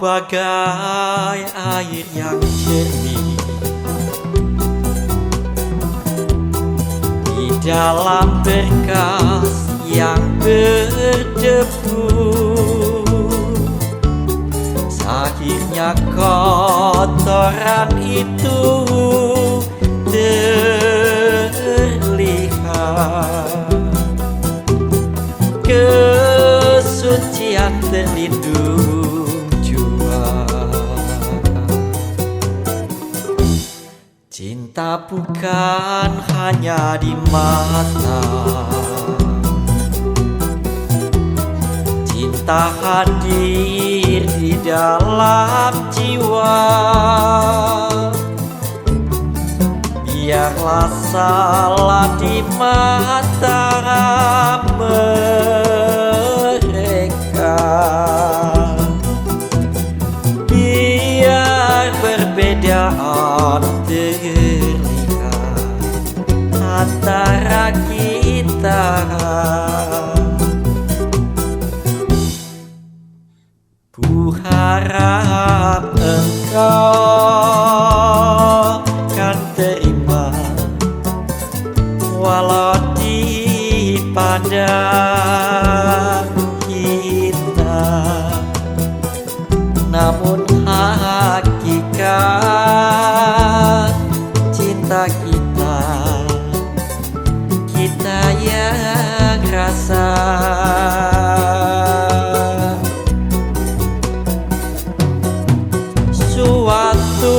bagai air yang jernih di dalam berkas yang berdebu. Akhirnya kotoran itu terlihat, kesucian terlindung jua. Cinta bukan hanya di mata, cinta hadir di dalam jiwa. Biarlah salah di mata mereka, biar perbedaan terlihat antara kita. Ku harap engkau kan terima, walau di pandang kita, namun hakikat cinta kita, kita yang rasa. Suatu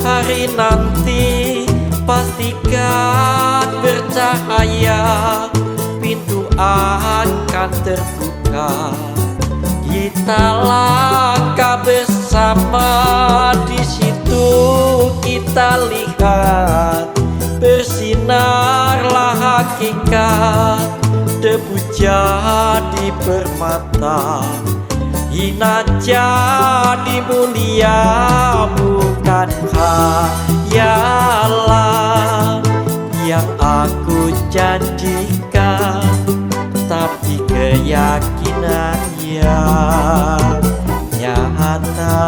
hari nanti pastikan bercahaya, pintu akan terbuka, kita langkah bersama. Di situ kita lihat bersinarlah hakikat, debu jadi permata, hina jadi mulia. Bukan khayalan yang aku janjikan, tapi keyakinan yang nyata.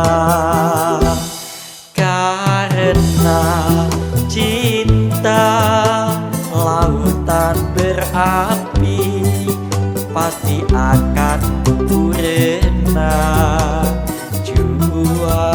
Karena cinta lautan berapi, pasti akan berenang jua.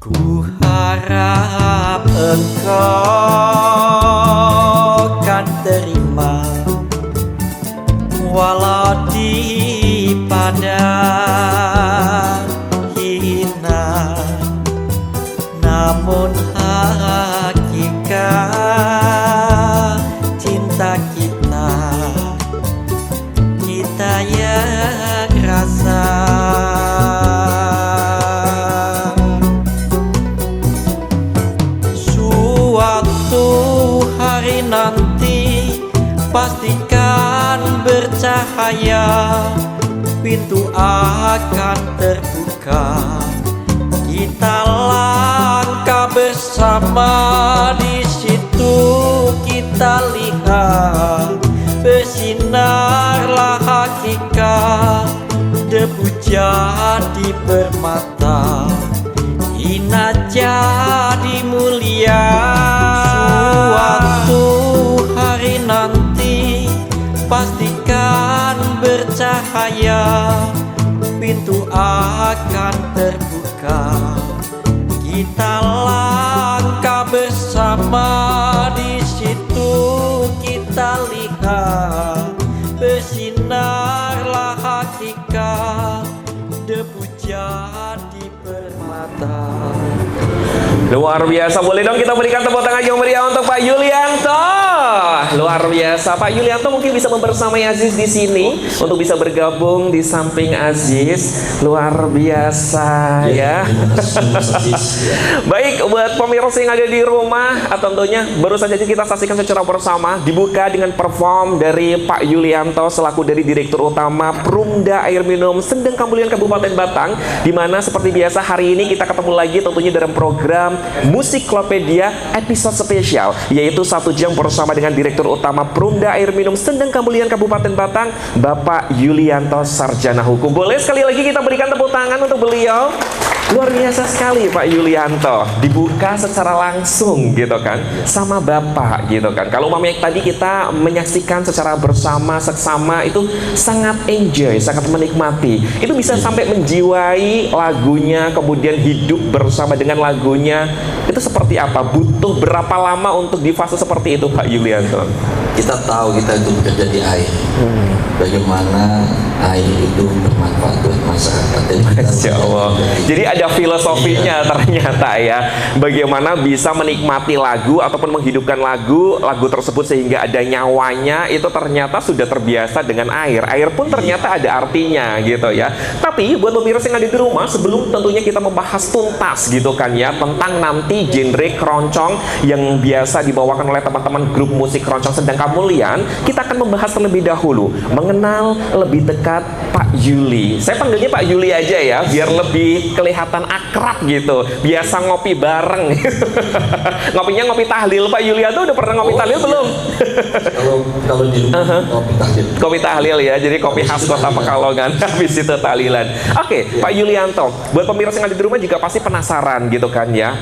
Ku harap engkau kan terima, walau di pandang hina, namun hakikat cinta kita, kita yang rasa. Nanti pastikan bercahaya, pintu akan terbuka, kita langkah bersama. Di situ kita lihat bersinarlah hakikat, debu jadi permata, hina jadi mulia. Suatu hari nanti pastikan bercahaya, pintu akan terbuka, kita langkah bersama. Di situ kita lihat bersinarlah berpuja di permata. Luar biasa, boleh dong kita berikan tepuk tangan yang meriah untuk Pak Yulianto. Luar biasa, Pak Yulianto mungkin bisa membersamai Aziz di sini untuk bisa bergabung di samping Aziz. Luar biasa ya. Baik, buat pemirsa yang ada di rumah, tentunya baru saja kita saksikan secara bersama dibuka dengan perform dari Pak Yulianto selaku dari Direktur Utama Perumda Air Minum Sendang Kambulian Kabupaten Batang, di mana seperti biasa hari ini kita ketemu lagi tentunya dalam program Musiklopedia episode spesial, yaitu 1 jam bersama dengan Direktur Utama Perumda Air Minum Sendang Kambulian Kabupaten Batang, Bapak Yulianto Sarjana Hukum. Boleh sekali lagi kita berikan tepuk tangan untuk beliau. Luar biasa sekali Pak Yulianto, dibuka secara langsung gitu kan sama Bapak gitu kan. Kalau umpamanya tadi kita menyaksikan secara bersama seksama itu sangat enjoy, sangat menikmati. Itu bisa sampai menjiwai lagunya, kemudian hidup bersama dengan lagunya. Itu seperti apa? Butuh berapa lama untuk di fase seperti itu Pak Yulianto? Kita tahu kita itu bekerja di air. Bagaimana air itu bermanfaat buat masyarakat. Masya Allah. Jadi ada filosofinya ternyata ya. Bagaimana bisa menikmati lagu ataupun menghidupkan lagu tersebut sehingga ada nyawanya, itu ternyata sudah terbiasa dengan air. Air pun ternyata ada artinya gitu ya. Tapi buat pemirsa yang ada di rumah, sebelum tentunya kita membahas tuntas gitu kan ya tentang nanti genre keroncong yang biasa dibawakan oleh teman-teman grup musik keroncong Sendang Kambulian, kita akan membahas terlebih dahulu mengenal lebih dekat Pak Yuli. Saya panggilnya Pak Yuli aja ya, biar lebih kelihatan akrab gitu. Biasa ngopi bareng. Ngopinya ngopi tahlil. Pak Yulianto udah pernah ngopi tahlil belum? Kalau di rumah kopi tahlil. Kopi tahlil ya, jadi kopi khas Kota Pekalongan. Habis itu tahlilan. Oke, Pak Yulianto, buat pemirsa yang ada di rumah juga pasti penasaran gitu kan ya.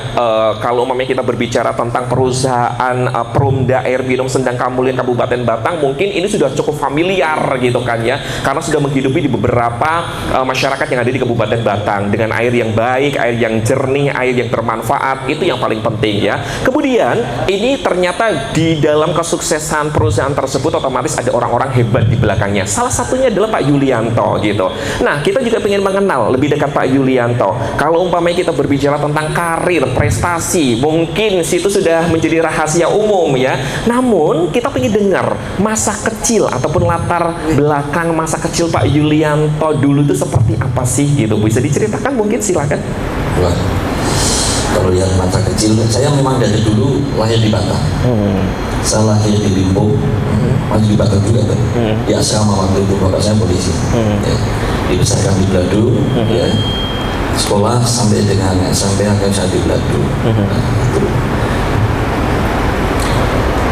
Kalau umpamanya kita berbicara tentang perusahaan Perumda Air Minum Sendang Kambulian Kabupaten Batang, mungkin ini sudah cukup familiar gitu kan ya, karena sudah menghidupi di beberapa masyarakat yang ada di Kabupaten Batang dengan air yang baik, air yang jernih, air yang bermanfaat. Itu yang paling penting ya. Kemudian ini ternyata di dalam kesuksesan perusahaan tersebut otomatis ada orang-orang hebat di belakangnya. Salah satunya adalah Pak Yulianto gitu. Nah, kita juga ingin mengenal lebih dekat Pak Yulianto. Kalau umpamanya kita berbicara tentang karir, prestasi, mungkin situ sudah menjadi rahasia umum ya. Namun kita ingin dengar masa kecil ataupun latar belakang masa kecil Pak Yulianto dulu itu seperti apa sih gitu. Bisa diceritakan mungkin, silakan. Wah, kalau lihat masa kecil, saya memang dari dulu lahir di Batang. Saya lahir di Limpo, masih di Batang juga kan. Di asrama waktu itu bapak saya polisi. Ya. Dibesarkan di Beladu, ya. Sekolah sampai dengan SMP akhirnya saya di Beladu.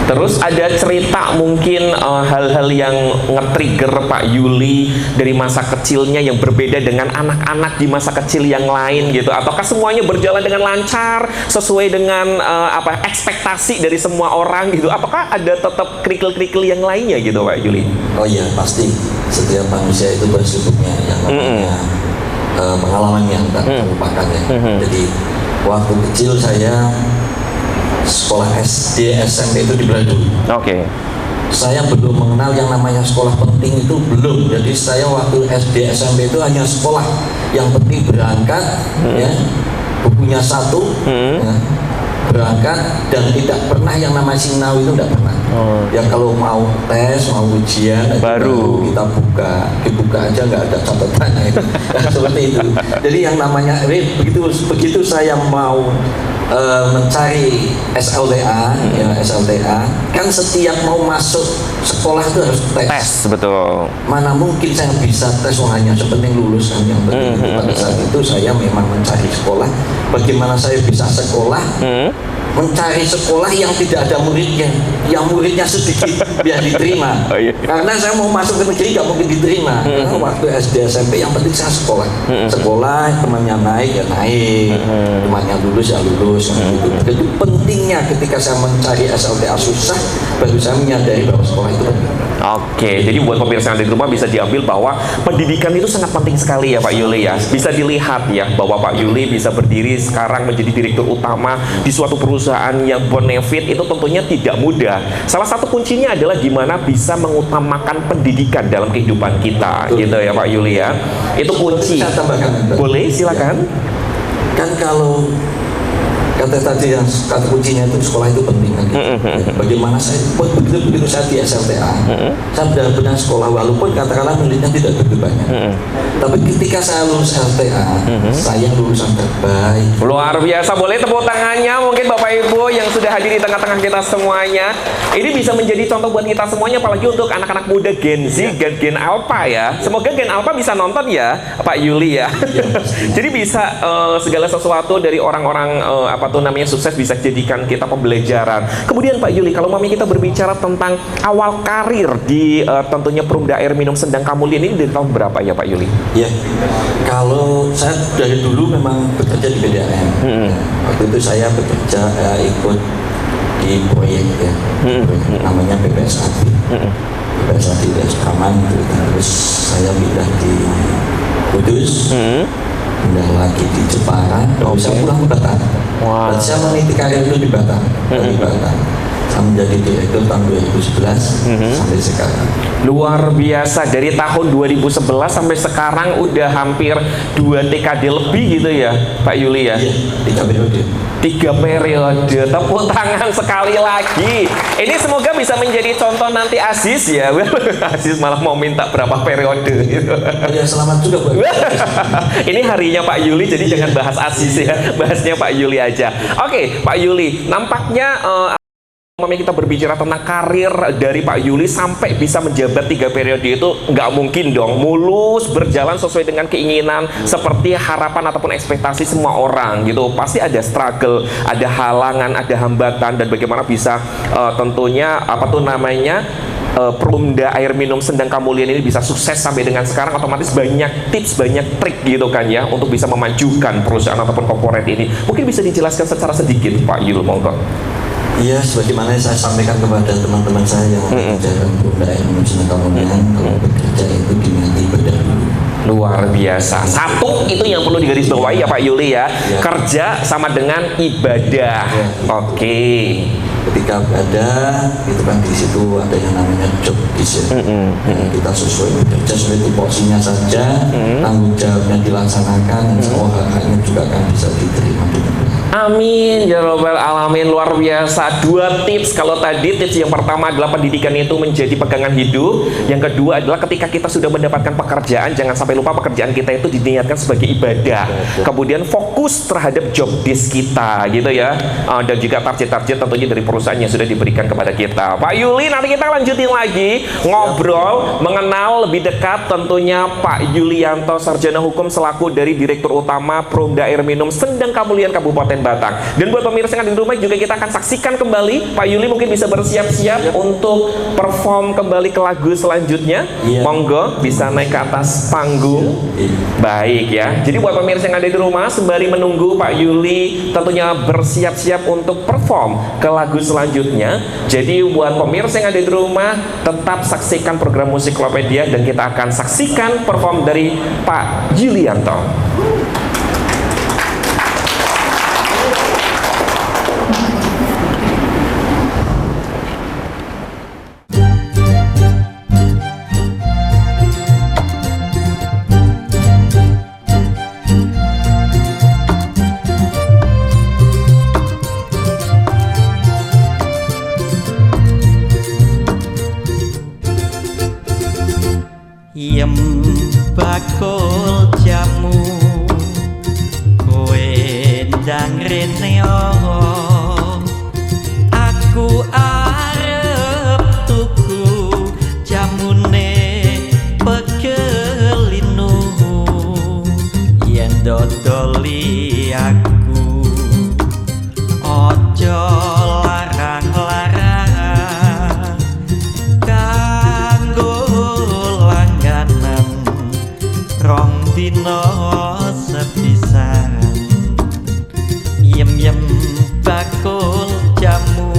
Terus ada cerita mungkin hal-hal yang nge-trigger Pak Yuli dari masa kecilnya yang berbeda dengan anak-anak di masa kecil yang lain gitu, ataukah semuanya berjalan dengan lancar sesuai dengan ekspektasi dari semua orang gitu? Apakah ada tetap kerikil-kerikil yang lainnya gitu Pak Yuli? Oh iya, pasti setiap manusia itu bersibuknya yang namanya pengalaman yang tak terlupakan ya. Jadi waktu kecil saya sekolah SD, SMP itu di Beladu. Oke. Saya belum mengenal yang namanya sekolah penting itu belum. Jadi saya waktu SD, SMP itu hanya sekolah yang penting berangkat, ya, bukunya satu, ya, berangkat dan tidak pernah yang namanya sinau itu tidak pernah. Ya kalau mau tes, mau ujian, baru kita dibuka aja nggak ada catatannya itu. Seperti itu. Jadi yang namanya begitu saya mau mencari SLTA, ya SLTA, kan setiap mau masuk sekolah itu harus tes. Betul. Mana mungkin saya bisa tes hanya sepenting lulus kan, yang penting itu pada saat itu saya memang mencari sekolah. Bagaimana saya bisa sekolah? Mencari sekolah yang tidak ada muridnya, yang muridnya sedikit biar diterima. Oh, iya. Karena saya mau masuk ke negeri nggak mungkin diterima. Karena waktu SD SMP yang penting saya sekolah. Sekolah, temannya naik ya naik, temannya lulus ya lulus. Jadi pentingnya ketika saya mencari SLTA susah, baru saya menyadari bahwa sekolah itu penting. Oke, jadi buat pemirsa yang ada di rumah bisa diambil bahwa pendidikan itu sangat penting sekali ya Pak Yuli ya. Bisa dilihat ya bahwa Pak Yuli bisa berdiri sekarang menjadi direktur utama di suatu perusahaan yang bonafit itu tentunya tidak mudah. Salah satu kuncinya adalah gimana bisa mengutamakan pendidikan dalam kehidupan kita, gitu ya Pak Yuli ya. Itu kunci. Saya tambahkan. Boleh, silakan. Kan kalau kata tadi yang kata kuncinya itu sekolah itu penting kan gitu. Bagaimana saya begitu saya di SLTA, saya benar-benar sekolah walaupun katakanlah muridnya tidak begitu banyak. Tapi ketika saya lulus LTA, saya lulusan terbaik. Luar biasa, boleh tepuk tangannya mungkin Bapak Ibu yang sudah hadir di tengah-tengah kita semuanya. Ini bisa menjadi contoh buat kita semuanya, apalagi untuk anak-anak muda Gen Z, Gen Alpha ya. Semoga Gen Alpha bisa nonton ya Pak Yuli ya. Jadi bisa segala sesuatu dari orang-orang apa tuh namanya sukses bisa jadikan kita pembelajaran. Kemudian Pak Yuli, kalau mami kita berbicara tentang awal karir di tentunya Perumda Air Minum Sendang Kamulian ini dari tahun berapa ya Pak Yuli? Ya, kalau saya dari dulu memang bekerja di PDAM. Waktu itu saya bekerja ikut di proyek ya, namanya PPSAD. PPSAD di Eskraman, terus saya pindah di Kudus. Pindah lagi di Jepara, saya pulang ke Batam. Dan saya meniti karir itu di Batam, di Batam. Saya menjadi direktur tahun 2011 sampai sekarang. Luar biasa, dari tahun 2011 sampai sekarang udah hampir 2 dekade lebih gitu ya Pak Yuli ya? Iya, 3 periode. 3 periode, tepuk tangan sekali lagi. Ini semoga bisa menjadi contoh nanti Aziz ya. Aziz malah mau minta berapa periode gitu. Ya selamat juga buat Ini harinya Pak Yuli, jadi jangan bahas Aziz ya, bahasnya Pak Yuli aja. Oke, Pak Yuli, nampaknya kita berbicara tentang karir dari Pak Yuli sampai bisa menjabat 3 periode itu nggak mungkin dong mulus berjalan sesuai dengan keinginan seperti harapan ataupun ekspektasi semua orang gitu. Pasti ada struggle, ada halangan, ada hambatan, dan bagaimana bisa tentunya apa tuh namanya Perumda Air Minum Sendang Kamulian ini bisa sukses sampai dengan sekarang. Otomatis banyak tips, banyak trik gitu kan ya untuk bisa memajukan perusahaan ataupun korporat ini. Mungkin bisa dijelaskan secara sedikit Pak Yuli, monggo. Iya, sebagaimana saya sampaikan kepada teman-teman saya yang bekerja di Perumda Air Minum Sendang Kamulian, kalau bekerja itu dimiliki berdahulu. Luar biasa. Satu itu yang perlu digarisbawahi ya Pak Yuli ya. Kerja sama dengan ibadah. Oke. Ketika ada itu kan di situ ada yang namanya job disk. Kita sesuai bekerja sesuai tupoksinya saja, tanggung jawabnya dilaksanakan, semua hak-haknya juga akan bisa diterima dengan baik. Amin ya robbal alamin. Luar biasa. 2 tips. Kalau tadi tips yang pertama adalah pendidikan itu menjadi pegangan hidup. Yang kedua adalah ketika kita sudah mendapatkan pekerjaan, jangan sampai lupa pekerjaan kita itu diniatkan sebagai ibadah. Kemudian fokus terhadap job desk kita gitu ya. Dan juga target-target tentunya dari perusahaan yang sudah diberikan kepada kita. Pak Yuli, nanti kita lanjutin lagi ngobrol mengenal lebih dekat tentunya Pak Yulianto, sarjana hukum selaku dari Direktur Utama Perumda Air Minum Sendang Kamulian Kabupaten Batang. Dan buat pemirsa yang ada di rumah juga kita akan saksikan kembali. Pak Yuli mungkin bisa bersiap-siap untuk perform kembali ke lagu selanjutnya. Monggo bisa naik ke atas panggung. Baik ya. Jadi buat pemirsa yang ada di rumah sembari menunggu Pak Yuli tentunya bersiap-siap untuk perform ke lagu selanjutnya. Jadi buat pemirsa yang ada di rumah tetap saksikan program Musiklopedia dan kita akan saksikan perform dari Pak Yulianto. Yem bakul jamu kowe ndang rene aku arep tuku jamune pegelinu yen dodoli aku ojo larang-larang kanggo langganan rong dina sepisan yem bakul jamu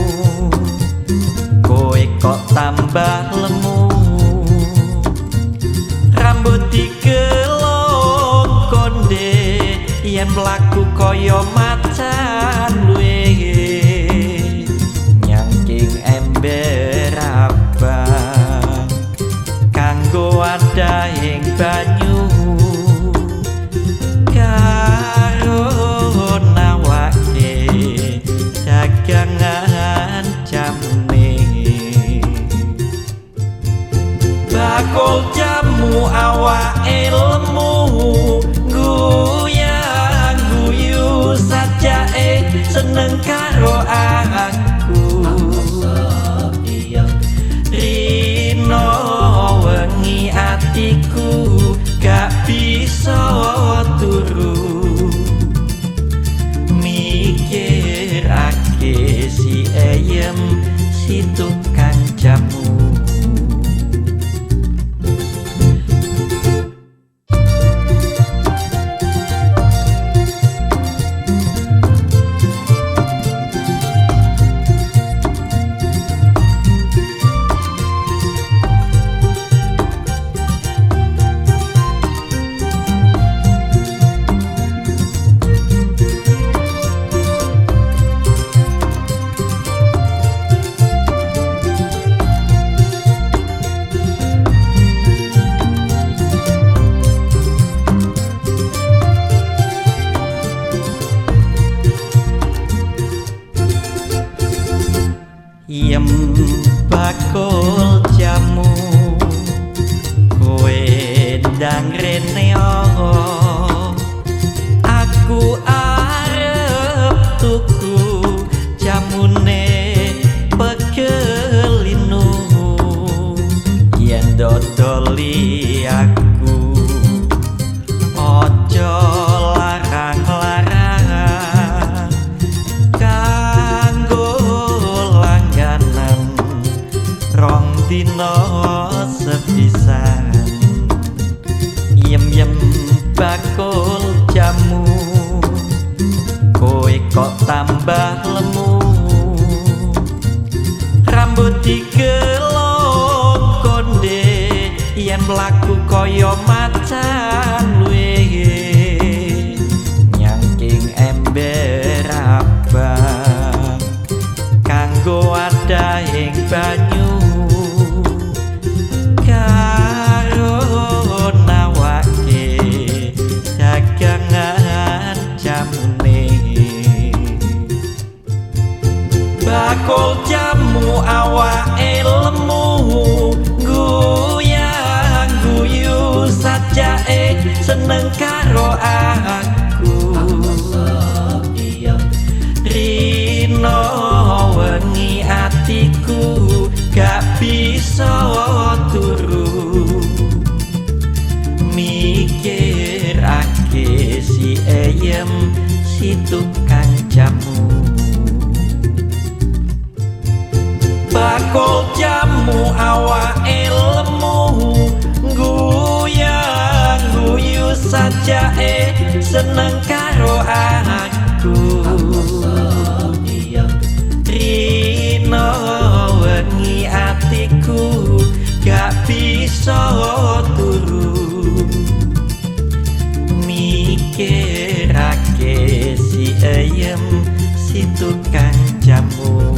kowe kok tambah lemu yen mlaku kaya macan luwe nyangking ember abang kanggo wadahing banyu karo nawake dagangan jamne bakul jamu awake lemu guyang guyu sajake seneng karo aku rino wengi atiku gak bisa turu mikirake si ayem si tukang jamu Yem bakul jamu kowe ndang rene aku arep tuku jamune pegelinu yen dodoli aku ojo larang-larang kanggo rong dino sepisan yem bakul jamu kowe kok tambah lemu rambut digelong konde yen mlaku kaya macan luwe nyangking ember abang kanggo wadahing banyu karo nawake dagangan jamune bakul jamu awake lemu guyang guyu sajake seneng karo aku rino wengi atiku gak bisa turu mikirake si ayem si tukang jamu bakul jamu awake lemu guyang guyu sajake seneng karo aku rino wengi atiku gak bisa turu mikirake si ayem si tukang jamu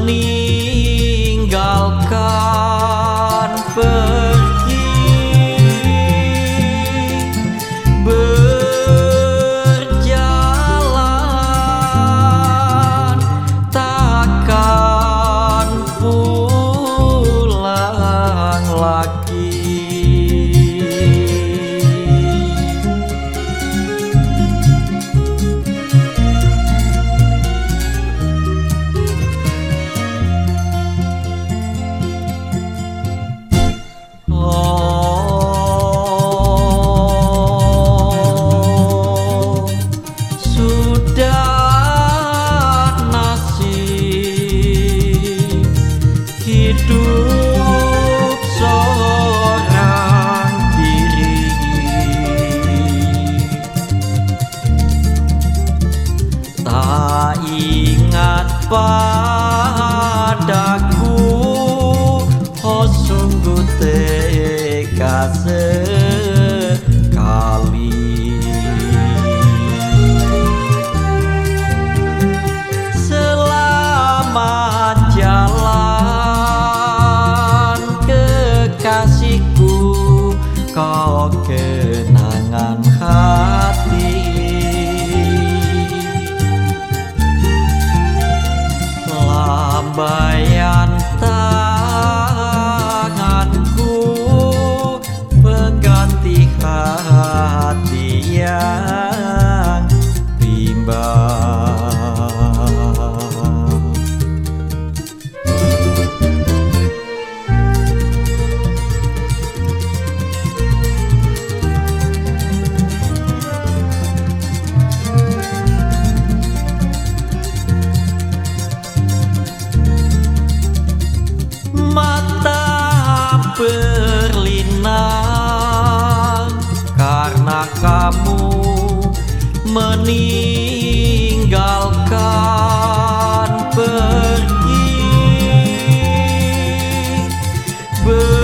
meninggalkan pergi berjalan takkan pulang lagi. Hidup seorang diri, tak ingat padaku, oh sungguh tega sekali. Selamat jalan kasihku, kau kenangan hati. Lambaian tanganku pengganti hati yang bimbang. Berlinang karena kamu meninggalkan pergi berjalan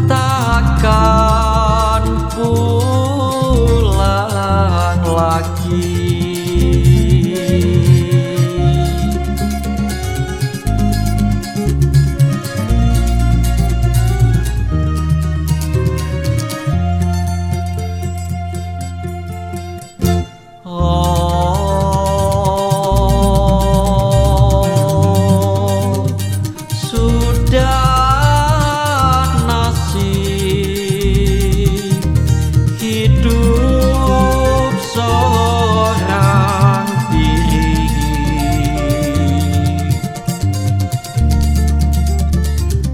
takkan pulang lagi. Hidup seorang diri,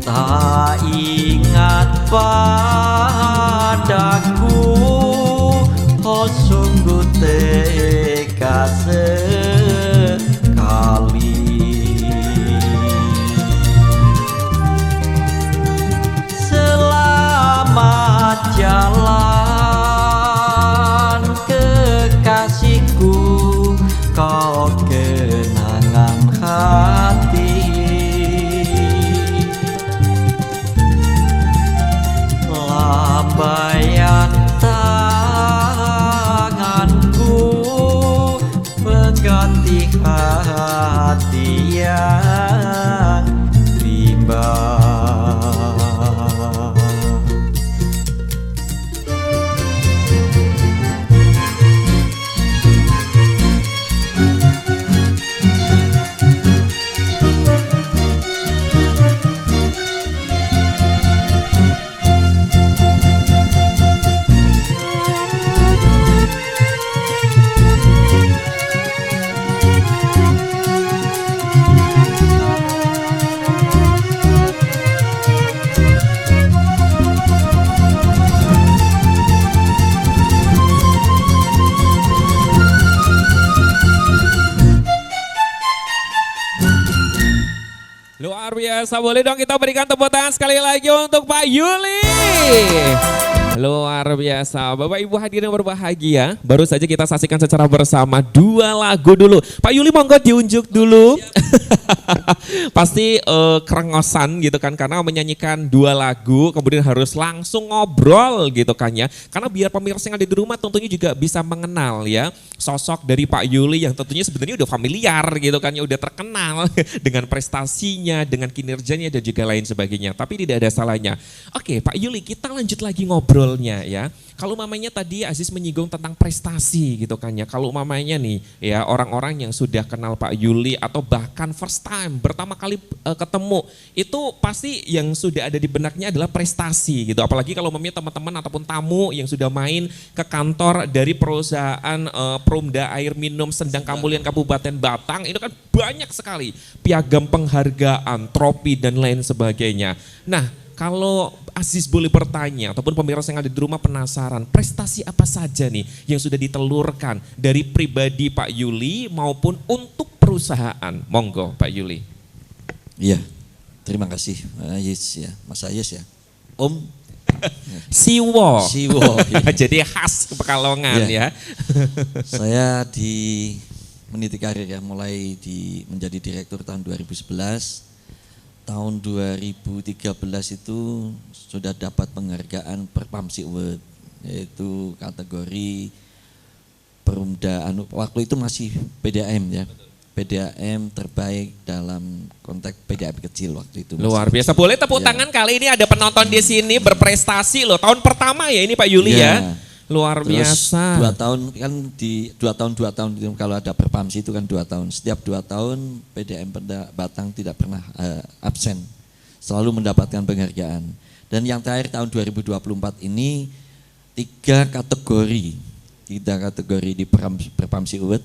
tak ingat padaku, oh sungguh tega sekali. Selamat jalan kekasihku, kau kenangan hati. Lambaian tanganku pengganti hati yang bimbang. Luar biasa, boleh dong kita berikan tepuk tangan sekali lagi untuk Pak Yuli. Luar biasa, Bapak Ibu hadirin yang berbahagia. Baru saja kita saksikan secara bersama 2 lagu dulu. Pak Yuli monggo diunjuk dulu. Pasti kerengosan gitu kan, karena menyanyikan 2 lagu kemudian harus langsung ngobrol gitu kan ya. Karena biar pemirsa yang ada di rumah tentunya juga bisa mengenal ya sosok dari Pak Yuli yang tentunya sebenarnya udah familiar gitu kan ya, udah terkenal dengan prestasinya, dengan kinerjanya dan juga lain sebagainya. Tapi tidak ada salahnya. Oke, Pak Yuli, kita lanjut lagi ngobrolnya ya. Kalau mamanya tadi Aziz menyinggung tentang prestasi gitu kan ya. Kalau mamanya nih ya orang-orang yang sudah kenal Pak Yuli atau bahkan first time pertama kali ketemu, itu pasti yang sudah ada di benaknya adalah prestasi gitu. Apalagi kalau mamanya teman-teman ataupun tamu yang sudah main ke kantor dari perusahaan Perumda Air Minum Sendang Kamulian Kabupaten Batang, itu kan banyak sekali piagam penghargaan, trofi dan lain sebagainya. Nah, kalau Aziz boleh bertanya ataupun pemirsa yang ada di rumah penasaran, prestasi apa saja nih yang sudah ditelurkan dari pribadi Pak Yuli maupun untuk perusahaan? Monggo Pak Yuli. Iya, terima kasih Ayes ya, Mas Ayes ya. Om Siwo. Siwo. Ya. Jadi khas Pekalongan ya. Saya meniti karir ya, mulai menjadi direktur tahun 2011. Tahun 2013 itu sudah dapat penghargaan Perpamsi Award, yaitu kategori Perumda waktu itu masih PDAM ya. PDAM terbaik dalam konteks PDAM kecil waktu itu. Luar biasa. Boleh tepuk tangan, kali ini ada penonton di sini berprestasi loh. Tahun pertama ya ini Pak Yuli ya. Luar biasa. 2 tahun kan di 2 tahun itu kalau ada Perpamsi itu kan 2 tahun. Setiap 2 tahun PDAM Batang tidak pernah absen. Selalu mendapatkan penghargaan. Dan yang terakhir tahun 2024 ini 3 kategori di Perpamsi Award,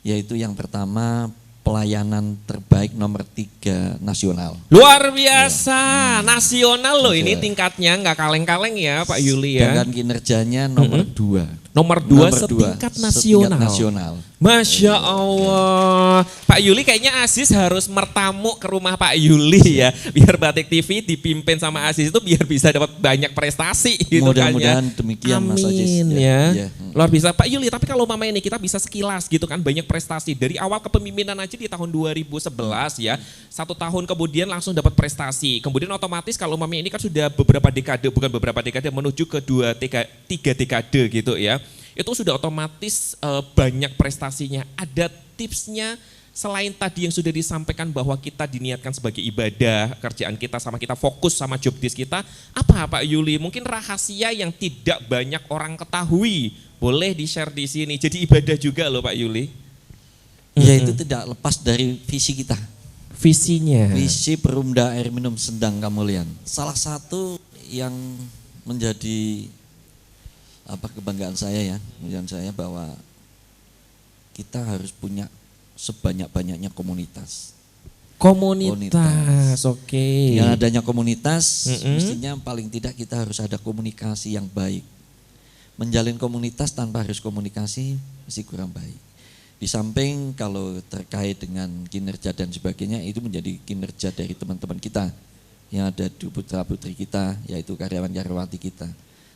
yaitu yang pertama pelayanan terbaik nomor 3 nasional. Luar biasa, nasional loh ini tingkatnya, nggak kaleng-kaleng ya Pak Yuli ya. Dan kinerjanya nomor 2. Nomor 2 setingkat nasional. Masya Allah. Pak Yuli kayaknya Aziz harus mertamu ke rumah Pak Yuli ya. Biar Batik TV dipimpin sama Aziz itu biar bisa dapat banyak prestasi gitu kan ya. Mudah-mudahan demikian Mas Aziz. Amin ya. Luar biasa Pak Yuli, tapi kalau mama ini kita bisa sekilas gitu kan, banyak prestasi. Dari awal kepemimpinan aja di tahun 2011 ya. 1 tahun kemudian langsung dapat prestasi. Kemudian otomatis kalau mama ini kan sudah beberapa dekade, bukan beberapa dekade, menuju ke 3 dekade gitu ya. Itu sudah otomatis banyak prestasinya. Ada tipsnya selain tadi yang sudah disampaikan bahwa kita diniatkan sebagai ibadah, kerjaan kita sama kita fokus sama job desk kita, apa Pak Yuli? Mungkin rahasia yang tidak banyak orang ketahui, boleh di-share di sini. Jadi ibadah juga loh Pak Yuli. Ya itu tidak lepas dari visi kita. Visinya. Visi Perumda Air Minum Sendang Kamulian. Salah satu yang menjadi kebanggaan saya ya, bahwa kita harus punya sebanyak-banyaknya komunitas. Komunitas. Oke. Yang adanya komunitas, mestinya paling tidak kita harus ada komunikasi yang baik. Menjalin komunitas tanpa harus komunikasi masih kurang baik. Di samping kalau terkait dengan kinerja dan sebagainya, itu menjadi kinerja dari teman-teman kita yang ada di putra-putri kita, yaitu karyawan-karyawati kita.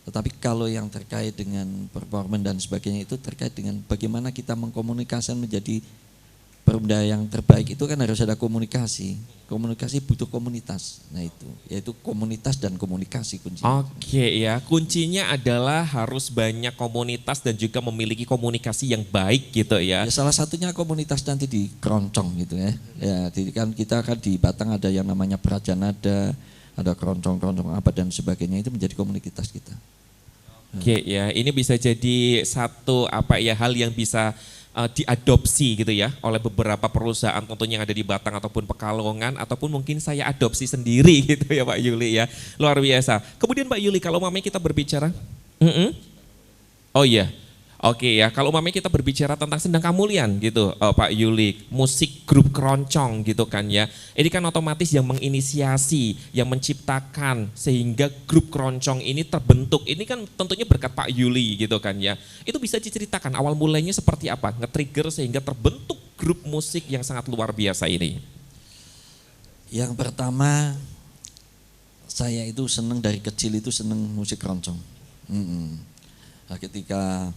Tetapi kalau yang terkait dengan performa dan sebagainya itu terkait dengan bagaimana kita mengkomunikasikan menjadi Perumda yang terbaik, itu kan harus ada komunikasi. Komunikasi butuh komunitas. Nah itu, yaitu komunitas dan komunikasi kuncinya. Oke ya, kuncinya adalah harus banyak komunitas dan juga memiliki komunikasi yang baik gitu ya. Ya salah satunya komunitas nanti di Keroncong gitu ya. Ya kan kita kan di Batang ada yang namanya Prajanada, ada keroncong-keroncong apa dan sebagainya, itu menjadi komunitas kita. Oke ya, ini bisa jadi satu hal yang bisa diadopsi gitu ya oleh beberapa perusahaan tentunya yang ada di Batang ataupun Pekalongan, ataupun mungkin saya adopsi sendiri gitu ya Pak Yuli ya. Luar biasa. Kemudian Pak Yuli, kalau mamanya kita berbicara, oh iya. Oke ya, kalau umpamanya kita berbicara tentang Sendang Kamulian gitu, Pak Yuli, musik grup keroncong gitu kan ya. Ini kan otomatis yang menginisiasi, yang menciptakan sehingga grup keroncong ini terbentuk. Ini kan tentunya berkat Pak Yuli gitu kan ya. Itu bisa diceritakan awal mulanya seperti apa, nge-trigger sehingga terbentuk grup musik yang sangat luar biasa ini. Yang pertama, saya itu senang dari kecil itu senang musik keroncong. Nah, ketika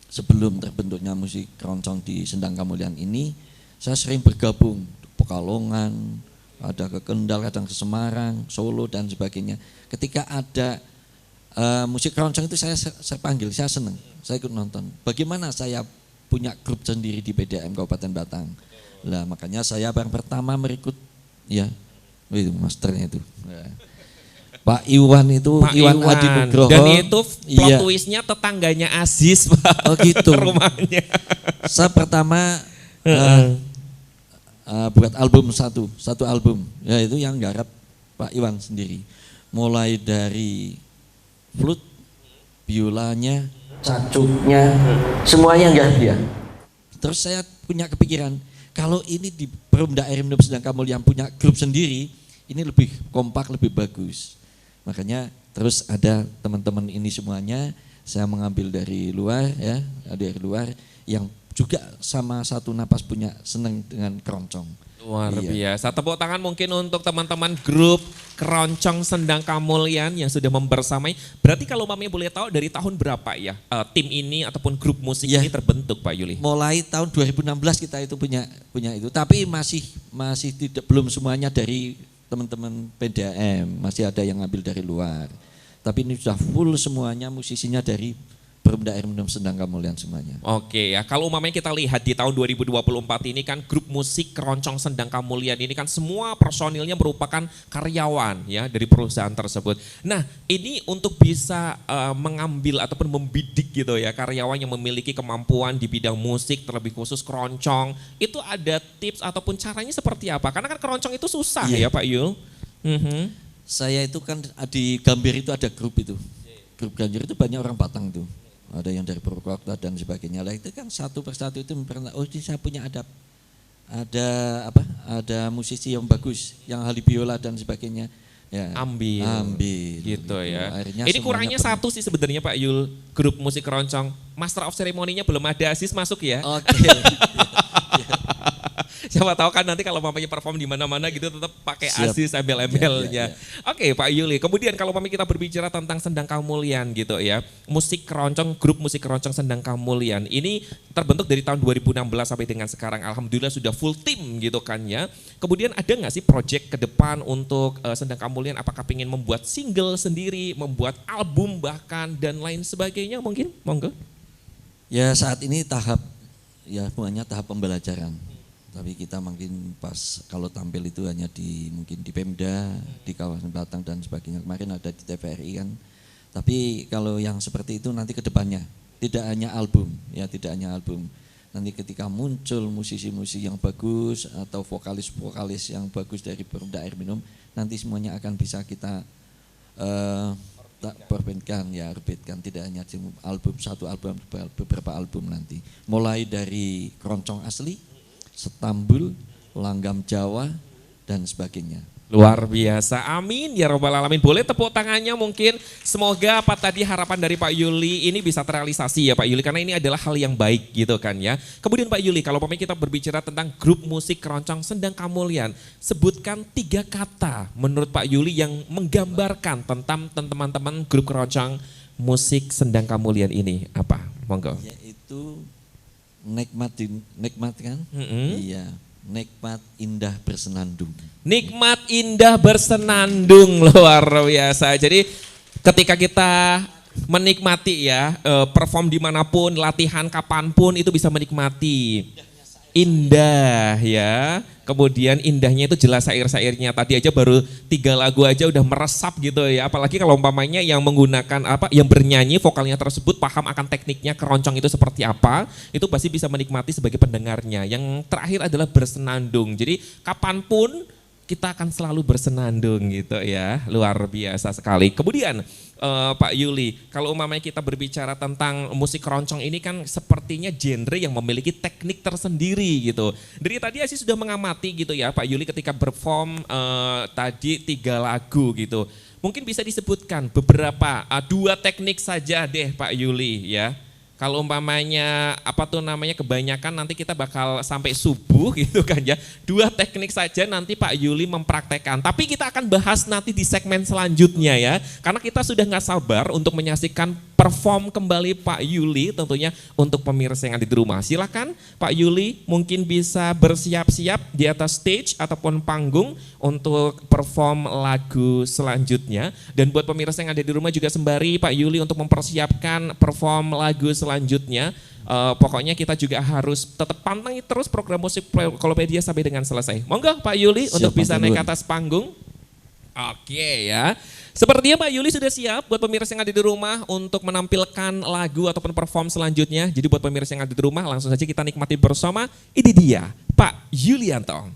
sebelum terbentuknya musik keroncong di Sendang Kamulian ini, saya sering bergabung Pekalongan, ada ke Kendal, kadang ke Semarang, Solo dan sebagainya. Ketika ada musik keroncong itu saya panggil, saya senang, saya ikut nonton. Bagaimana saya punya grup sendiri di PDAM Kabupaten Batang. Lah makanya saya yang pertama merekrut ya itu masternya itu. Pak Iwan itu, Pak Iwan Adi Nugroho. Dan itu plot iya. twistnya tetangganya Aziz, Pak. Oh gitu. Rumahnya. Saya pertama buat album satu album, ya itu yang garap Pak Iwan sendiri. Mulai dari flute, biolanya, cacuknya, semuanya garap dia. Terus saya punya kepikiran, kalau ini di Perumda Air Minum Sendang Kamulian punya grup sendiri, ini lebih kompak, lebih bagus. Makanya terus ada teman-teman ini semuanya saya mengambil dari luar ya, dari luar yang juga sama satu napas punya senang dengan keroncong. Luar Iya. biasa. Tepuk tangan mungkin untuk teman-teman grup Keroncong Sendang Kamulian yang sudah membersamai. Berarti kalau Mami boleh tahu dari tahun berapa ya tim ini ataupun grup musik Iya. ini terbentuk, Pak Yuli? Mulai tahun 2016 kita itu punya itu, tapi masih tidak, belum semuanya dari teman-teman PDAM, masih ada yang ngambil dari luar. Tapi ini sudah full semuanya musisinya dari Perumda Air Minum Sendang Kamulian semuanya. Oke ya, kalau umpamanya kita lihat di tahun 2024 ini kan grup musik Keroncong Sendang Kamulian ini kan semua personilnya merupakan karyawan ya dari perusahaan tersebut. Nah ini untuk bisa mengambil ataupun membidik gitu ya karyawan yang memiliki kemampuan di bidang musik terlebih khusus keroncong, itu ada tips ataupun caranya seperti apa? Karena kan keroncong itu susah ya Pak Yul. Saya itu kan di Gambir itu ada grup itu. Grup Gambir itu banyak orang Batang itu. Ada yang dari Purwokerto dan sebagainya. Lah itu kan satu persatu itu oh ini saya punya ada musisi yang bagus, yang ahli biola dan sebagainya. Ya, ambil gitu ya. Akhirnya ini kurangnya satu sih sebenarnya Pak Yul, grup musik keroncong. Master of ceremony-nya belum ada, Aziz masuk ya. Oke. Siapa tahu kan nanti kalau mamanya perform di mana-mana gitu tetap pakai Aziz embel-embelnya. Oke, Pak Yuli. Kemudian kalau mamanya kita berbicara tentang Sendang Kamulian gitu ya. Musik keroncong, grup musik keroncong Sendang Kamulian ini terbentuk dari tahun 2016 sampai dengan sekarang. Alhamdulillah sudah full tim gitu kan ya. Kemudian ada nggak sih project ke depan untuk Sendang Kamulian? Apakah ingin membuat single sendiri, membuat album bahkan dan lain sebagainya mungkin? Monggo. Ya saat ini tahap pembelajaran. Tapi kita mungkin pas kalau tampil itu hanya mungkin di Pemda, di kawasan Batang dan sebagainya. Kemarin ada di TVRI kan. Tapi kalau yang seperti itu nanti ke depannya, tidak hanya album, ya tidak hanya album. Nanti ketika muncul musisi-musisi yang bagus atau vokalis-vokalis yang bagus dari Perumda Air Minum, nanti semuanya akan bisa kita orbitkan, tidak hanya satu album, beberapa album nanti. Mulai dari keroncong asli, Setambul, Langgam Jawa, dan sebagainya. Luar biasa, amin ya robbal alamin. Boleh tepuk tangannya mungkin, semoga apa tadi harapan dari Pak Yuli ini bisa terrealisasi ya Pak Yuli, karena ini adalah hal yang baik gitu kan ya. Kemudian Pak Yuli, kalau kita berbicara tentang grup musik keroncong Sendang Kamulian, sebutkan 3 kata menurut Pak Yuli yang menggambarkan tentang teman-teman grup keroncong musik Sendang Kamulian ini, apa? Monggo. Yaitu nikmat kan? Iya, nikmat indah bersenandung. Nikmat indah bersenandung, luar biasa. Jadi ketika kita menikmati ya, perform dimanapun, latihan kapanpun itu bisa menikmati. Indah ya, kemudian indahnya itu jelas syair-syairnya. Tadi aja baru 3 lagu aja udah meresap gitu ya. Apalagi kalau umpamanya yang menggunakan yang bernyanyi vokalnya tersebut paham akan tekniknya keroncong itu seperti apa, itu pasti bisa menikmati sebagai pendengarnya. Yang terakhir adalah bersenandung. Jadi kapanpun kita akan selalu bersenandung gitu ya, luar biasa sekali. Kemudian Pak Yuli, kalau umpamanya kita berbicara tentang musik keroncong ini kan sepertinya genre yang memiliki teknik tersendiri gitu. Dari tadi Aziz sudah mengamati gitu ya Pak Yuli ketika perform tadi 3 lagu gitu. Mungkin bisa disebutkan beberapa, 2 teknik saja deh Pak Yuli ya. Kalau umpamanya kebanyakan nanti kita bakal sampai subuh gitu kan ya. 2 teknik saja nanti Pak Yuli mempraktekkan. Tapi kita akan bahas nanti di segmen selanjutnya ya. Karena kita sudah nggak sabar untuk menyaksikan perform kembali Pak Yuli tentunya untuk pemirsa yang ada di rumah. Silakan Pak Yuli mungkin bisa bersiap-siap di atas stage ataupun panggung untuk perform lagu selanjutnya. Dan buat pemirsa yang ada di rumah juga sembari Pak Yuli untuk mempersiapkan perform lagu selanjutnya. Pokoknya kita juga harus tetap pantengin terus program musik Psikolopedia sampai dengan selesai. Monggo Pak Yuli untuk bisa naik ke atas panggung. Oke ya. Sepertinya Pak Yuli sudah siap buat pemirsa yang ada di rumah untuk menampilkan lagu ataupun perform selanjutnya. Jadi buat pemirsa yang ada di rumah langsung saja kita nikmati bersama. Ini dia Pak Yulianto.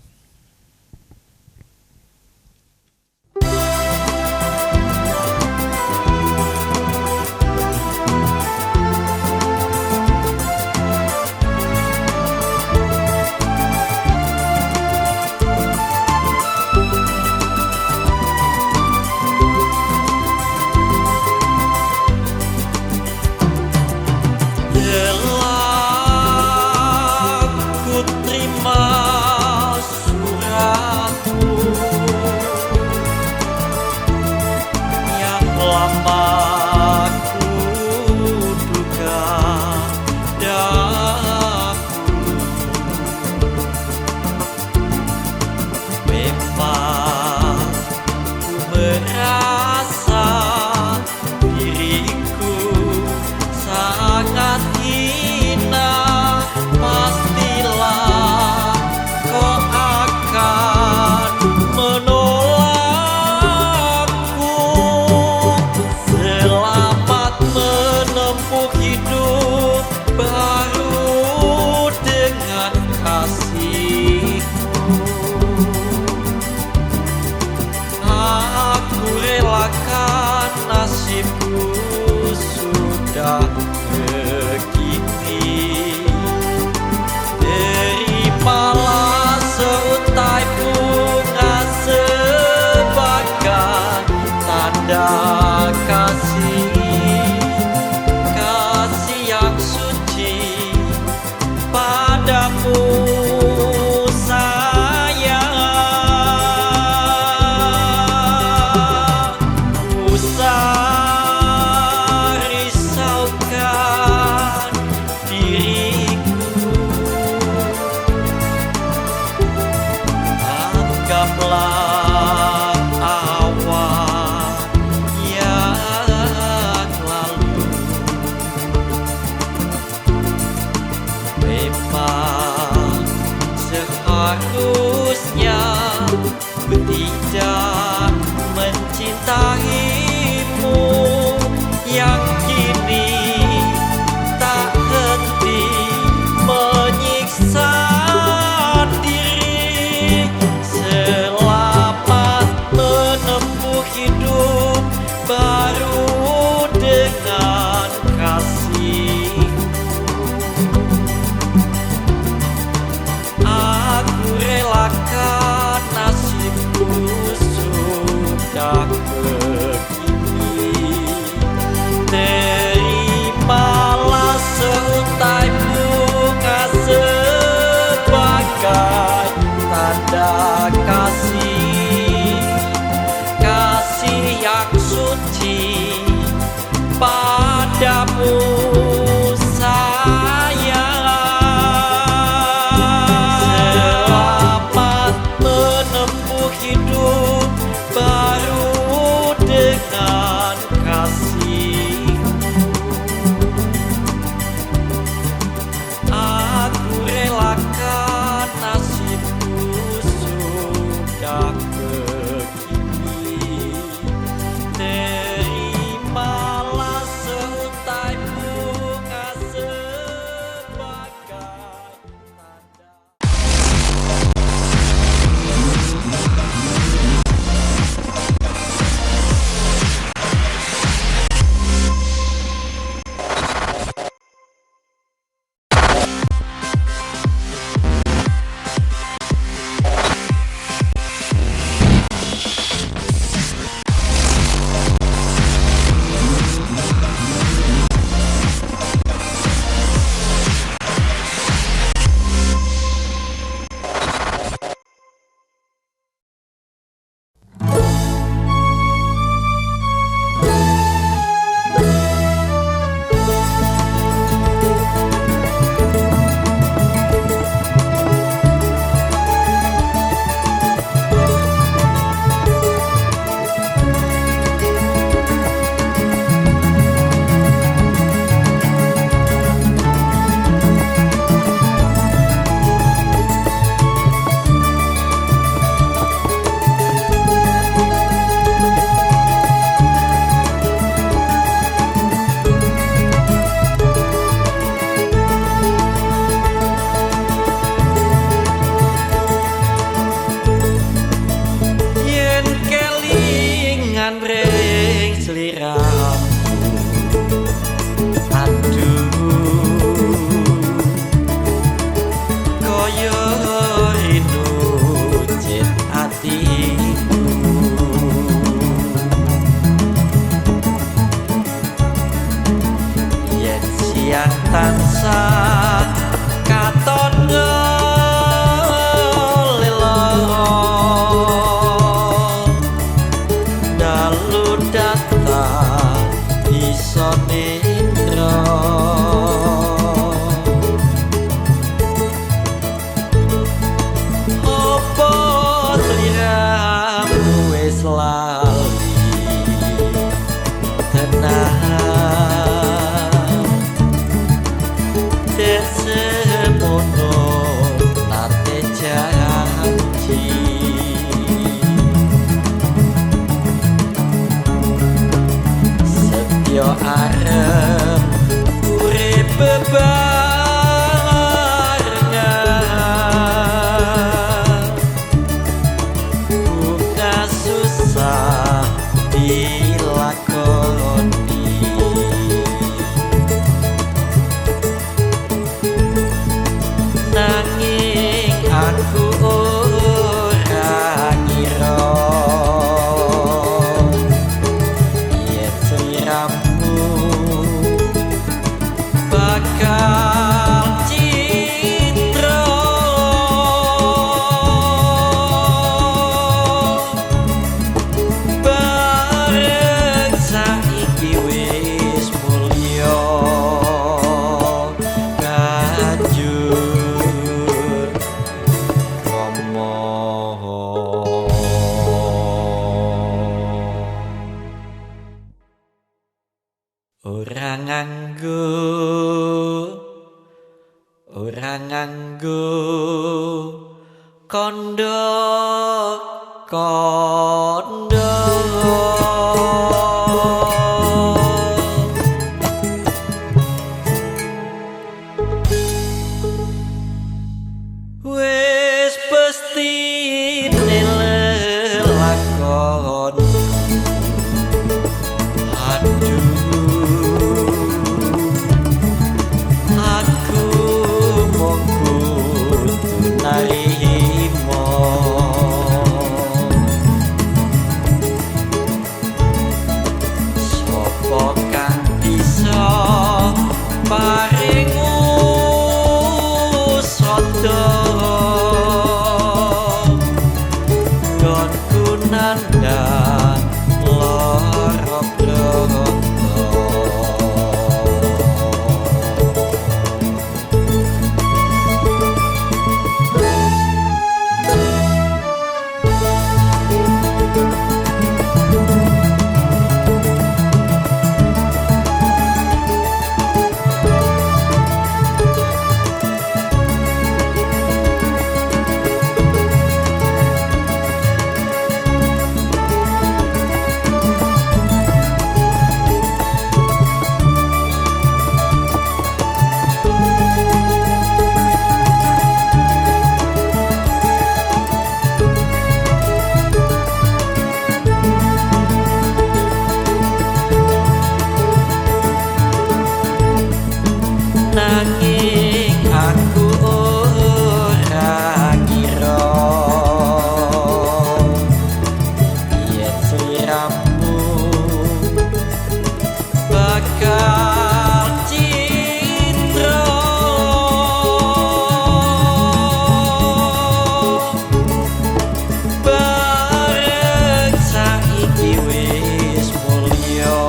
Usah risaukan tansah katondo leloro dalu datang iso nindra opo sliramu wis lali tenang semono nate janji setyo arep urip bebarengan buka susah dilakoni nanging aku ora ngira yen sliramu bakal citra bareng saiki wis mulya banjur Rama ora nganggo kondo wis pasti lelakon aduh aku mung kudu narimo sapa kang bisa paring usada nggonku nandhang lara brata nanging aku ora ngira yen sliramu bakal citra bareng saiki wis mulya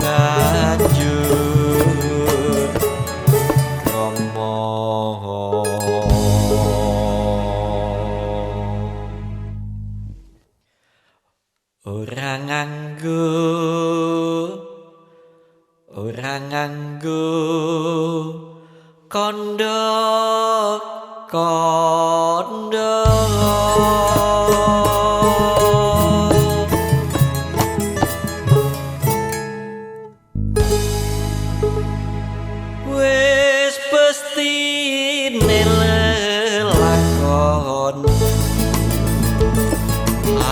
banjur Rama ora nganggo kondo wis pasti lelakon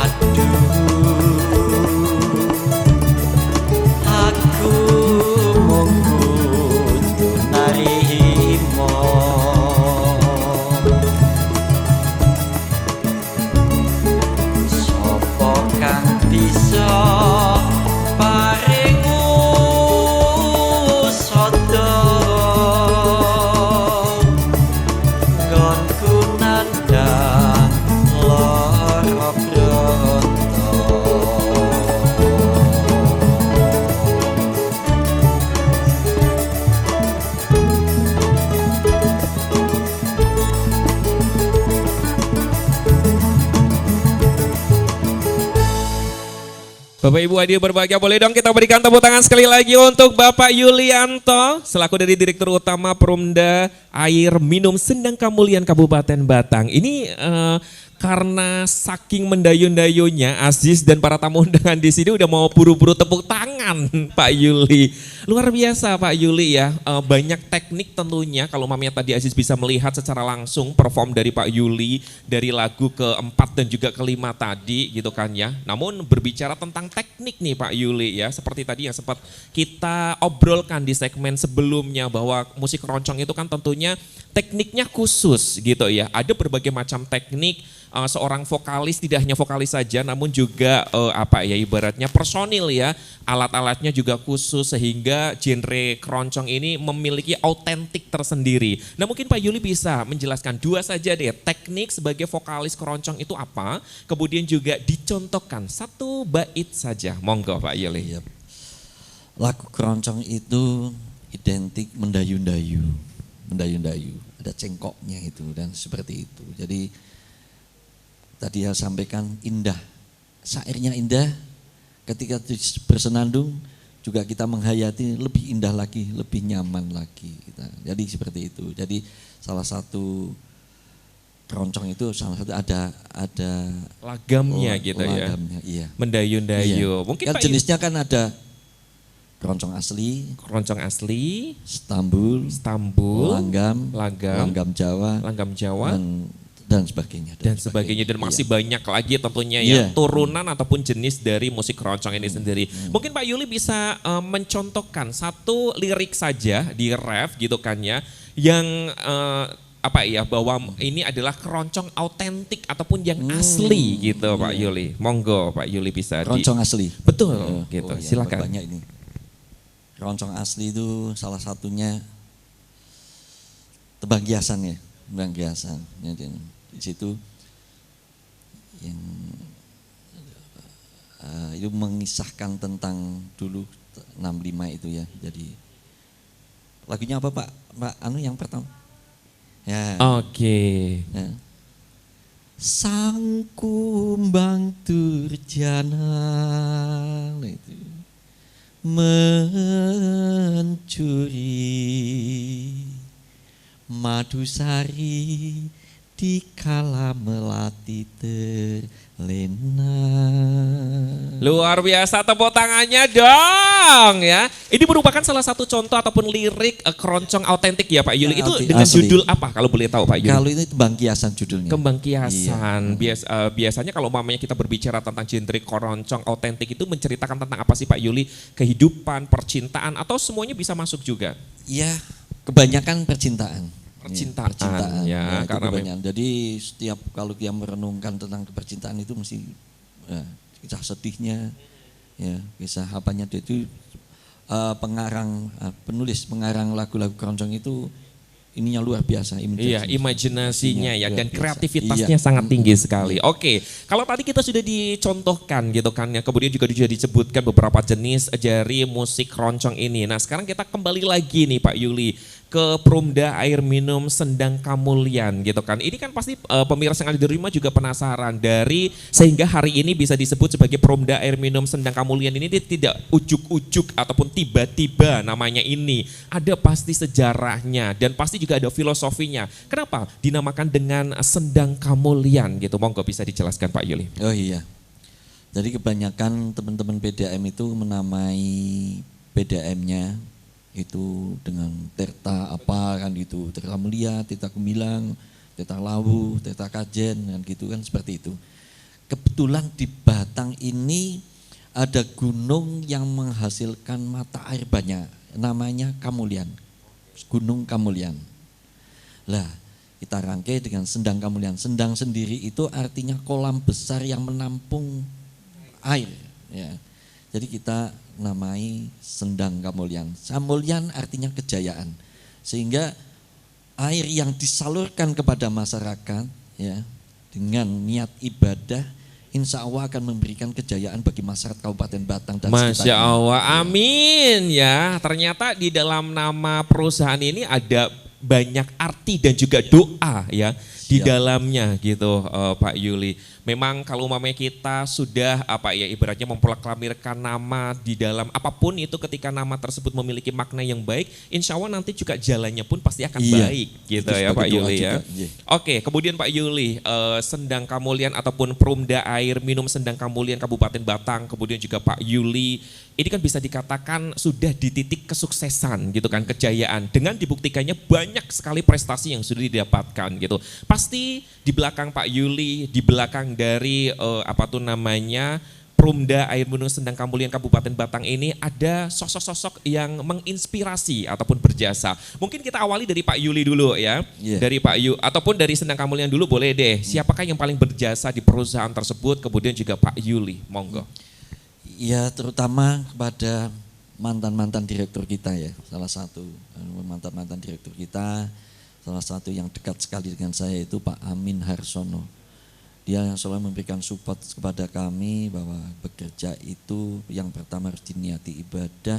aduh aku mung kudu narimo Bapak Ibu hadir berbahagia, boleh dong kita berikan tepuk tangan sekali lagi untuk Bapak Yulianto selaku dari Direktur Utama Perumda Air Minum Sendang Kamulyan Kabupaten Batang. Ini karena saking mendayun-dayunnya Aziz dan para tamu undangan di sini udah mau buru-buru tepuk tangan Pak Yuli. Luar biasa Pak Yuli ya, banyak teknik tentunya kalau mamanya tadi Aziz bisa melihat secara langsung perform dari Pak Yuli dari lagu keempat dan juga kelima tadi gitu kan ya. Namun berbicara tentang teknik nih Pak Yuli ya, seperti tadi yang sempat kita obrolkan di segmen sebelumnya bahwa musik keroncong itu kan tentunya tekniknya khusus gitu ya. Ada berbagai macam teknik. Seorang vokalis tidak hanya vokalis saja namun juga ibaratnya personil ya, alat-alatnya juga khusus sehingga genre keroncong ini memiliki autentik tersendiri. Nah mungkin Pak Yuli bisa menjelaskan dua saja deh teknik sebagai vokalis keroncong itu apa, kemudian juga dicontohkan satu bait saja, monggo Pak Yuli. Iya. Lagu keroncong itu identik mendayu-dayu, ada cengkoknya itu dan seperti itu. Jadi tadi saya sampaikan indah, syairnya indah, ketika bersenandung juga kita menghayati lebih indah lagi, lebih nyaman lagi. Jadi seperti itu. Jadi salah satu keroncong itu salah satu ada lagamnya gitu lagamnya, ya. Iya. Mendayu-dayu. Iya. Mungkin kan Pak jenisnya kan ada keroncong asli, Stambul, langgam Jawa, dan sebagainya. Dan masih banyak lagi tentunya ya turunan ataupun jenis dari musik keroncong ini sendiri. Mungkin Pak Yuli bisa mencontohkan satu lirik saja di ref gitu kan ya, yang bahwa ini adalah keroncong autentik ataupun yang asli gitu Pak Yuli. Monggo Pak Yuli bisa keroncong asli. Betul gitu. Silakan. Banyak ini. Keroncong asli itu salah satunya tembang kiasan ya. Di situ yang itu mengisahkan tentang dulu 65 itu ya. Jadi lagunya apa Pak? Yang pertama. Ya. Oke. Ya. Sang kumbang durjana itu mencuri madu sari dikala melati terlena. Luar biasa, tepuk tangannya dong ya. Ini merupakan salah satu contoh ataupun lirik keroncong autentik ya Pak Yuli. Itu dengan judul apa kalau boleh tahu Pak Yuli? Kalau ini Kembang Kiasan judulnya. Kembang Kiasan. Iya. Biasanya kalau mamanya kita berbicara tentang genre keroncong autentik itu menceritakan tentang apa sih Pak Yuli? Kehidupan, percintaan atau semuanya bisa masuk juga? Iya, kebanyakan percintaan ya karena jadi setiap kalau dia merenungkan tentang percintaan itu mesti kisah sedihnya ya, kisah apanya itu penulis pengarang lagu-lagu keroncong itu ininya luar biasa, imajinasinya ya dan kreativitasnya sangat tinggi sekali. Oke, kalau tadi kita sudah dicontohkan gitu kan ya, kemudian juga sudah disebutkan beberapa jenis dari musik keroncong ini. Nah sekarang kita kembali lagi nih Pak Yuli ke Perumda Air Minum Sendang Kamulyan gitu kan. Ini kan pasti pemirsa yang ada di rumah juga penasaran dari sehingga hari ini bisa disebut sebagai Perumda Air Minum Sendang Kamulyan ini tidak ujuk-ujuk ataupun tiba-tiba namanya ini. Ada pasti sejarahnya dan pasti juga ada filosofinya. Kenapa dinamakan dengan Sendang Kamulyan gitu? Monggo bisa dijelaskan Pak Yuli. Oh iya. Jadi kebanyakan teman-teman PDAM itu menamai PDAM-nya itu dengan terta apa kan gitu, terta mulia, terta gemilang, terta lawu, terta kajen kan gitu kan seperti itu. Kebetulan di Batang ini ada gunung yang menghasilkan mata air banyak, namanya Kamulyan, Gunung Kamulyan. Lah kita rangkai dengan Sendang Kamulyan. Sendang sendiri itu artinya kolam besar yang menampung air ya. Jadi kita namai Sendang Kamulyan. Kamulyan artinya kejayaan. Sehingga air yang disalurkan kepada masyarakat ya dengan niat ibadah insya Allah akan memberikan kejayaan bagi masyarakat Kabupaten Batang dan sekitarnya. Masya Allah, amin ya. Ternyata di dalam nama perusahaan ini ada banyak arti dan juga doa ya di dalamnya gitu Pak Yuli. Memang kalau umpamanya kita sudah apa ya ibaratnya memproklamirkan nama di dalam apapun itu, ketika nama tersebut memiliki makna yang baik, insya Allah nanti juga jalannya pun pasti akan baik gitu Itu ya Pak sebagai doa Yuli ya. juga, iya. Oke, kemudian Pak Yuli, Sendang Kamulian ataupun Perumda Air Minum Sendang Kamulian Kabupaten Batang, kemudian juga Pak Yuli, ini kan bisa dikatakan sudah di titik kesuksesan gitu kan, kejayaan. Dengan dibuktikannya banyak sekali prestasi yang sudah didapatkan gitu. Pasti di belakang Pak Yuli, di belakang dari Perumda Air Minum Sendang Kamulian Kabupaten Batang ini ada sosok-sosok yang menginspirasi ataupun berjasa. Mungkin kita awali dari Pak Yuli dulu ya. Dari Pak Yu ataupun dari Sendang Kamulian dulu boleh deh. Siapakah yang paling berjasa di perusahaan tersebut? Kemudian juga Pak Yuli, monggo. Ya, terutama kepada mantan-mantan direktur kita ya. Salah satu mantan-mantan direktur kita, salah satu yang dekat sekali dengan saya itu Pak Amin Harsono. Dia yang selalu memberikan support kepada kami bahwa bekerja itu yang pertama harus diniati ibadah,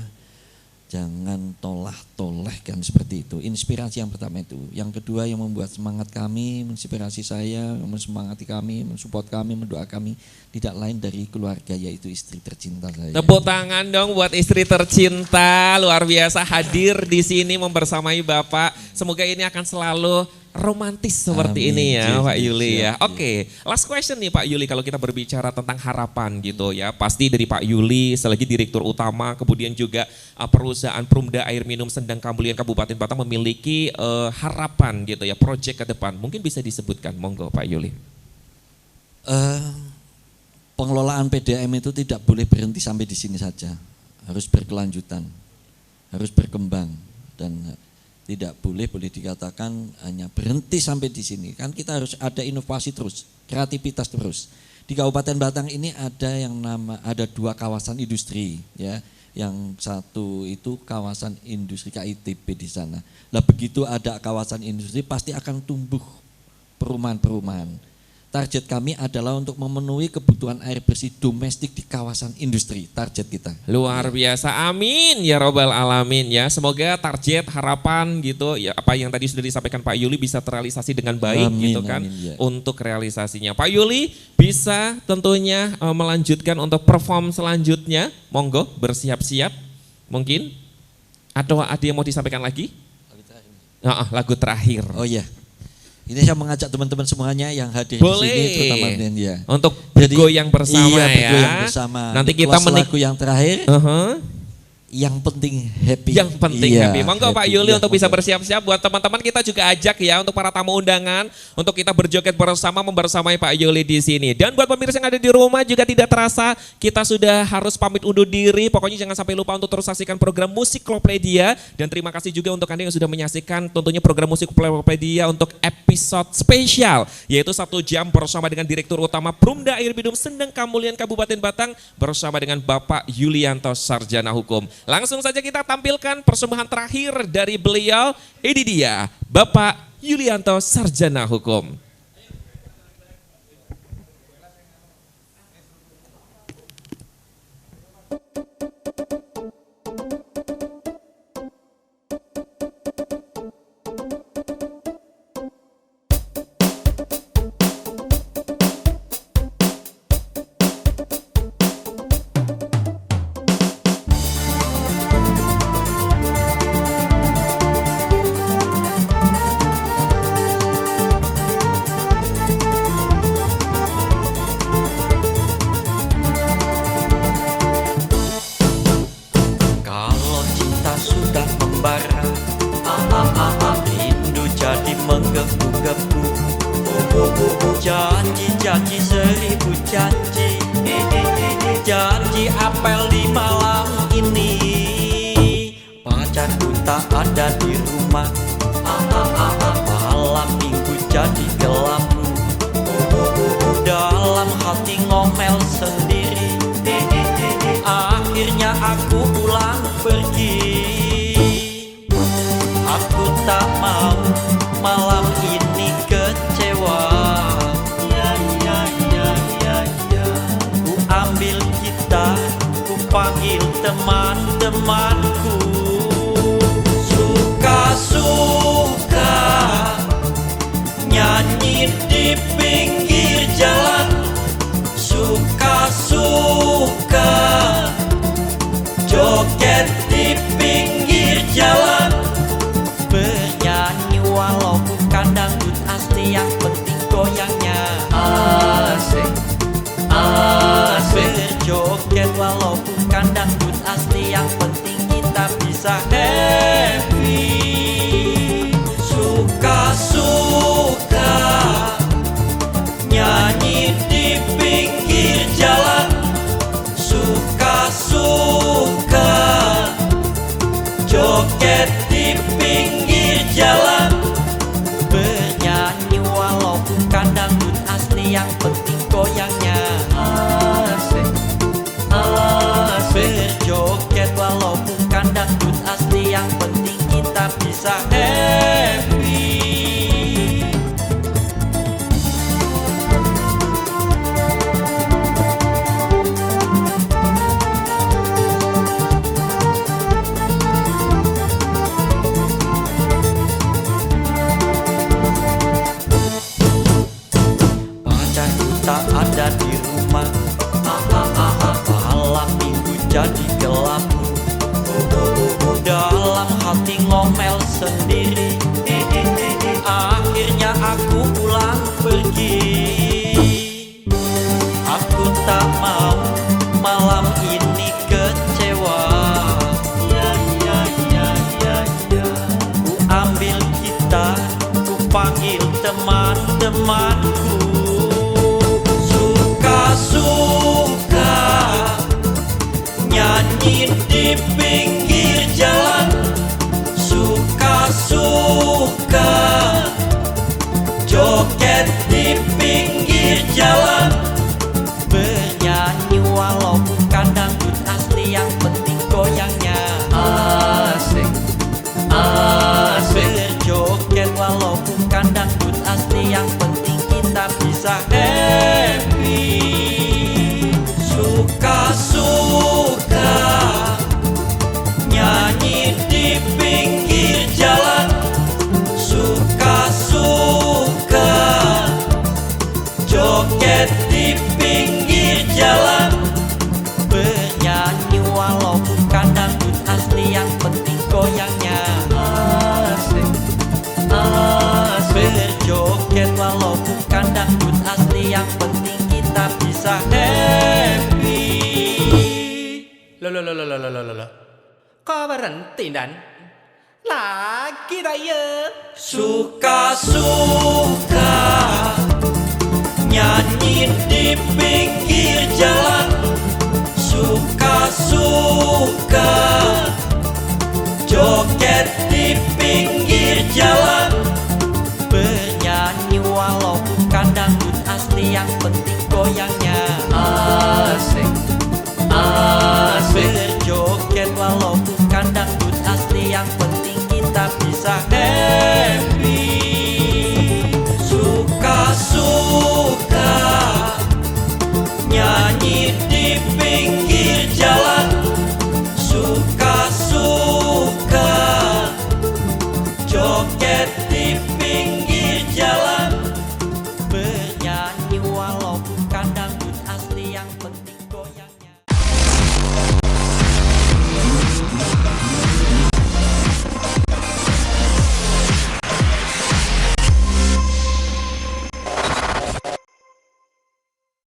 jangan toleh kan seperti itu. Inspirasi yang pertama itu. Yang kedua yang membuat semangat kami, menginspirasi saya, mensemangati kami, mensupport kami, mendoa kami, tidak lain dari keluarga, yaitu istri tercinta saya. Tepuk tangan dong buat istri tercinta, luar biasa hadir di sini membersamai Bapak. Semoga ini akan selalu romantis seperti ini ya Pak Yuli ya. Oke, last question nih Pak Yuli, kalau kita berbicara tentang harapan gitu ya. Pasti dari Pak Yuli selagi Direktur Utama, kemudian juga perusahaan Perumda Air Minum Sendang Kamulian Kabupaten Batang memiliki harapan gitu ya, proyek ke depan. Mungkin bisa disebutkan, monggo Pak Yuli. Pengelolaan PDAM itu tidak boleh berhenti sampai di sini saja. Harus berkelanjutan, harus berkembang, dan tidak boleh dikatakan hanya berhenti sampai di sini. Kan kita harus ada inovasi terus, kreativitas terus. Di Kabupaten Batang ini ada 2 kawasan industri ya. Yang satu itu kawasan industri KITB di sana. Nah, begitu ada kawasan industri pasti akan tumbuh perumahan-perumahan. Target kami adalah untuk memenuhi kebutuhan air bersih domestik di kawasan industri, target kita. Luar biasa, amin ya robbal alamin ya. Semoga target, harapan gitu ya, apa yang tadi sudah disampaikan Pak Yuli bisa terrealisasi dengan baik gitu kan. Amin, ya. Untuk realisasinya Pak Yuli bisa tentunya melanjutkan untuk perform selanjutnya. Monggo bersiap-siap mungkin. Atau ada yang mau disampaikan lagi? Lagu terakhir. Oh iya. Ini saya mengajak teman-teman semuanya yang hadir boleh. di sini, terutama ya. Untuk bergoyang bersama ya. Bergoyang bersama. Nanti kita lagu yang terakhir. Yang penting happy. Yang penting happy. Monggo Pak Yuli untuk bisa monggo. bersiap-siap. Buat teman-teman kita juga ajak ya untuk para tamu undangan untuk kita berjoget bersama membersamai Pak Yuli di sini. Dan buat pemirsa yang ada di rumah juga tidak terasa kita sudah harus pamit undur diri. Pokoknya jangan sampai lupa untuk terus saksikan program Musik Klopedia, dan terima kasih juga untuk Anda yang sudah menyaksikan tentunya program Musik Klopedia untuk episode spesial, yaitu 1 jam bersama dengan Direktur Utama Perumda Air Minum Sendang Kamulian Kabupaten Batang bersama dengan Bapak Yulianto Sarjana Hukum. Langsung saja kita tampilkan persembahan terakhir dari beliau. Ini dia Bapak Yulianto Sarjana Hukum. menggebu-gebu. Janji-janji 1000 janji, janji apel di malam ini. Pacarku tak ada di rumah, malam minggu jadi gelap. Dalam hati ngomel sendiri, akhirnya aku pulang pergi. Aku tak mau malam ini kecewa. Ku ambil gitar, ku panggil teman-temanku. Suka-suka nyanyi di pinggir jalan. di pinggir jalan, bernyanyi walau bukan dangdut asli, yang penting goyangnya asik, asik. Berjoget walau bukan dangdut asli, yang penting kita bisa happy. Suka-suka nyanyi di pinggir jalan, suka-suka joget di pinggir jalan, bernyanyi walau bukan dangdut asli, yang penting goyangnya asik, asik. Berjoget walau bukan dangdut asli, yang penting kita bisa happy. Pacarku tak ada di rumah, malam minggu jadi gelap. Dalam hati ngomel sendiri, akhirnya aku pulang pergi. Aku tak mau malam ini kecewa. Ku ambil gitar, ku panggil teman-temanku. Suka-suka nyanyi di pinggir jalan, suka-suka joget di pinggir jalan, bernyanyi walau bukan dangdut asli, yang penting goyangnya asik, asik. Berjoget walau bukan dangdut asli, yang penting kita bisa happy. Suka-suka nyanyi di pinggir jalan, suka-suka joget di pinggir jalan, bernyanyi walau bukan dangdut asli, yang penting goyangnya asik, asik. Berjoget walau bukan dangdut asli, yang penting kita bisa happy. Loh. Kok berhenti Dan? Lagi dah ya. Suka-suka nyanyi di pinggir jalan, suka-suka joget di pinggir jalan, bernyanyi walau bukan dangdut asli, yang penting goyangnya asik, asik. Berjoget walau bukan dangdut asli, yang penting kita bisa happy. Suka-suka nyanyi di pinggir